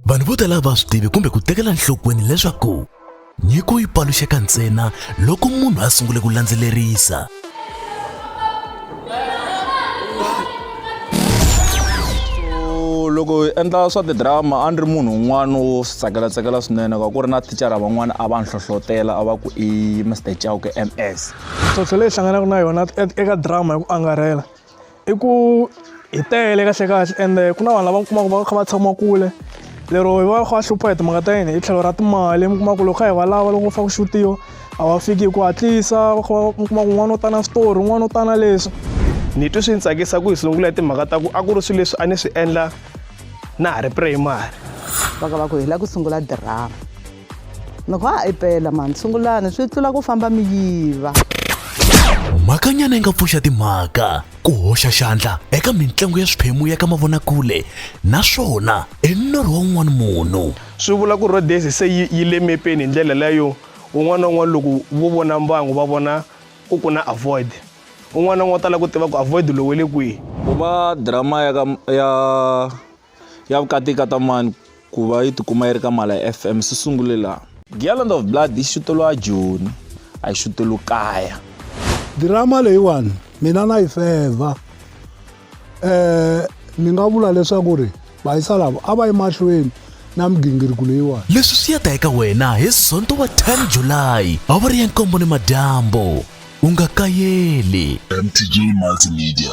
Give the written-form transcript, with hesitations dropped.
Vanhu vo tala va swi tivi kumbe ku tekela enhlokweni leswaku nyiko yi paluxeka ntsena loko munhu a sungule ku landzelerisa. Loko endla swa tidrama a ni ri munhu un'wana wo tsakela swinene ka ku ri na thicara van'wana a va nhlohlotela a va ku i Mr Chauke MS. Ntlhontlho leyi hlanganaka na yona eka drama hi ku angarhela i ku hi tele kahle ende ku na vanhu lava kumaka va kha va tshama kule lero hi va kha va hlupha hi timhaka ta yini hi tlhelo ra timali mi kuma ku loko kha hi va lava loko fa ku xutiwa a va fiki hi ku hatlisa va kha mi kuma ku un'wana u ta na switori un'wana u ta na leswi. Ni twi swi ni tsakisa ku hi sungula hi timhaka ta ku a ku ri swilo leswi a ni swi endla na ha ri primary. Va ku hi lava ku sungula drama loko ha ipela mani sungulani swi tlula ku famba mi yiva. Makanyana yi nga pfuxa timhaka ku hoxa xandla eka mitlangu ya swiphemu ya ka mavonakule naswona norho wa un'wana munhu. Swi vula ku rodesi se yi le mepeni hi ndlela leyo un'wana na un'wana loko vo vona mbangu va vona ku na avoid un'wana na un'wana tala ku tiva ku avoid lowu le kwihi. Ku va drama ya vukati ka tamani ku va yi tikuma yi ri ka Mala FM swi sungule laha. Garland of Blood yi xuteliwa Joni a yi xuteliwa kaya. Drama leyiwani mina na yi feva ni nga vula leswaku ri vayisa lava a va yi mahlweni na migingiriko leyiwani. Leswi swi ya ta eka wena hi Sonto wa 10 July awara ya 7 nimadyambu u nga kayeli. MTJ Multimedia.